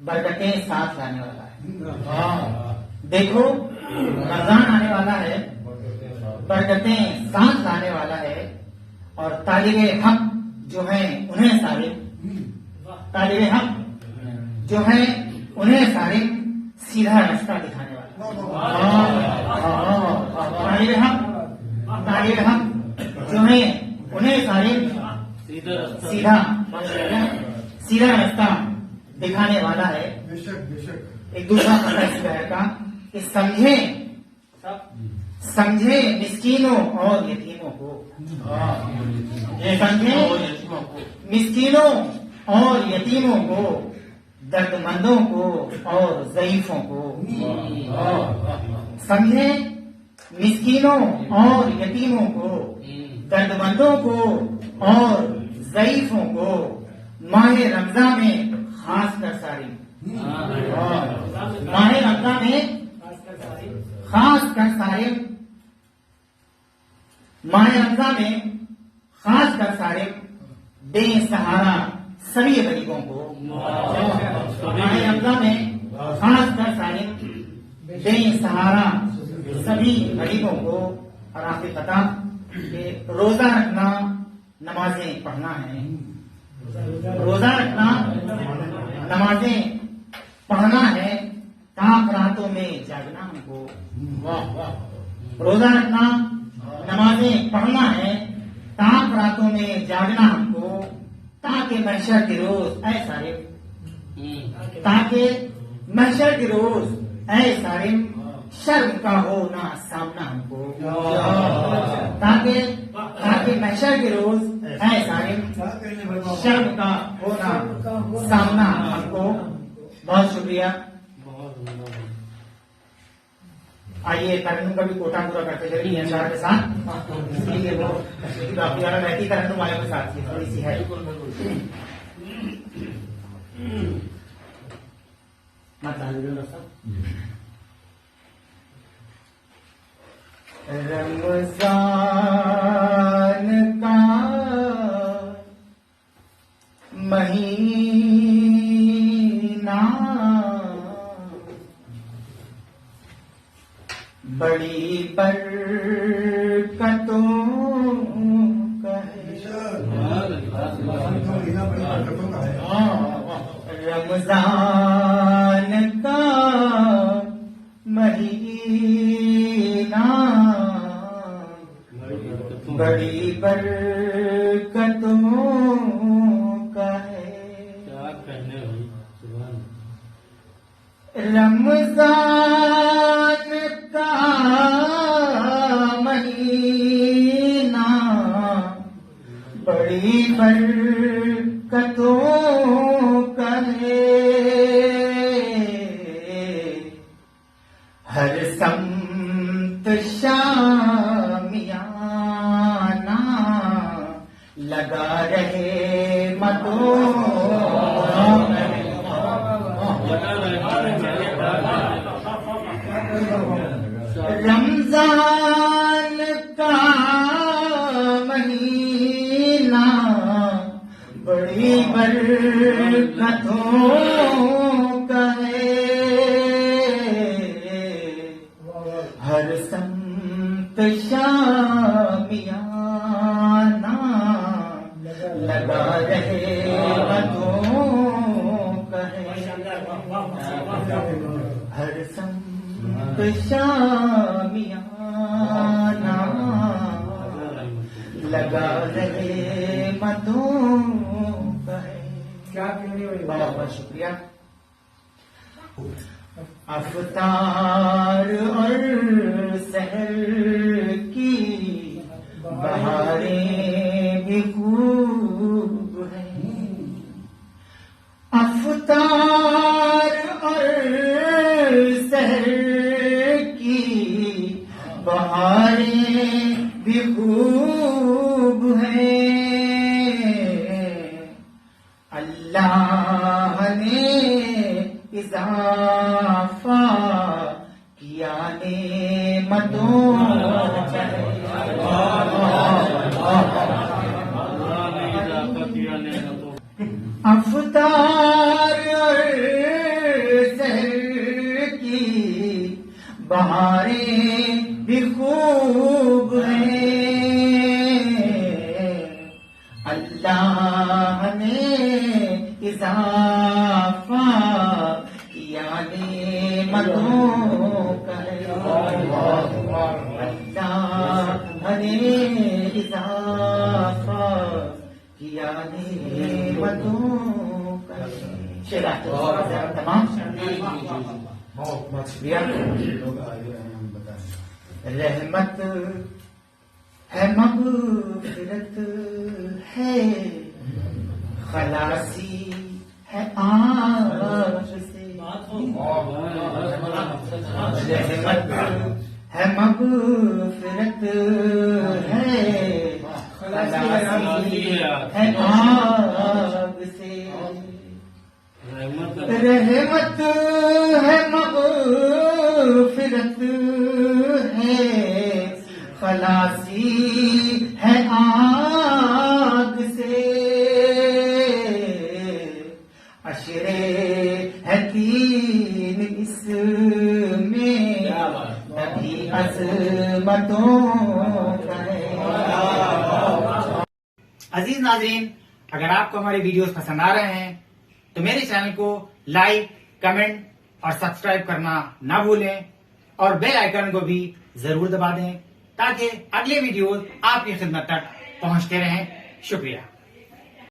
برکتیں ساتھ لانے والا ہے. دیکھو رمضان آنے والا ہے، برکتیں ساتھ لانے والا ہے، اور طالب حق جو ہیں انہیں سارے طالب حق جو ہیں انہیں سارے سیدھا راستہ دکھانے والا. طالب حق جو ہیں انہیں سارے سیدھا راستہ دکھانے والا ہے. ایک دوسرا پتہ اس شہر کا کہ سمجھے مسکینوں اور یتیموں کو، مسکینوں اور یتیموں کو، درد مندوں کو اور ضعیفوں کو. سمجھے مسکینوں اور یتیموں کو، درد مندوں کو اور ضعیفوں کو ماہ رمضان میں خاص کر ساری، ماہ رمضان میں خاص کر سارے، ماہ رمضان میں خاص کر سارے بے سہارا سبھی غریبوں کو، ماہ رمضان میں خاص کر سارے بے سہارا سبھی غریبوں کو. اور آپ کو پتا کہ روزہ رکھنا نمازیں پڑھنا ہے، روزہ رکھنا نمازیں پڑھنا ہے، تاک راتوں میں جاگنا ہم کو. روزہ رکھنا نمازیں پڑھنا ہے، تاک راتوں میں جاگنا ہم کو، تاکہ محشر کے روز اے سارے، تاکہ محشر کے روز اے سارے شرم کا ہو نہ سامنا ہم کو، تاکہ محشر کے روز اے سارے شرم کا ہو نہ سامنا ہم کو. بہت شکریہ. آئیے ترنم کا بھی کوٹا پورا کرتے چلیے اشارہ کے ساتھ. وہ کافی زیادہ رہتی ترنم والے کے ساتھ تھوڑی سی ہے. رمضان کا مہینہ بڑی برکتوں کا ہے. رمضان کا مہینہ بڑی برکتوں کا ہے. رمضان کا مہینہ بڑی برکتوں کا ہے. ہر سمت شامیانہ لگا رہے مدوں، رمضان کا مہینہ بڑی برکتوں کا ہے. ہر سمت شامیانہ لگا رہے مدوں کا ہے. ہر سمت شامیانہ لگا رہے مدوں کا ہے. بہت بہت شکریہ. افطار اور سحر کی بہاریں بھی خوب ہیں. افطار اور سحر کی بہاریں بھی خوب ہیں. اللہ نے اضافہ کیا نعمتوں افطار اور بہاریں بھی خوب ہیں، اللہ نے اضافہ کیا نعمتوں کا ہے، اللہ نے اضافہ کیا نعمتوں کا ہے۔ تمام رحمت ہے، مغفرت ہے، خلاصی ہے آگ سے، رحمت ہے، مغفرت ہے، خلاصی ہے آگ سے، رحمت ہے، مغفرت ہے، خلاصی ہے آگ سے، عشرے ہے تین اس میں، نبی عظمتوں کا ہے۔ عزیز ناظرین، اگر آپ کو ہمارے ویڈیوز پسند آ رہے ہیں تو میرے چینل کو لائک، کمنٹ اور سبسکرائب کرنا نہ بھولیں، اور بیل آئیکن کو بھی ضرور دبا دیں تاکہ اگلے ویڈیوز آپ کی خدمت تک پہنچتے رہیں۔ شکریہ۔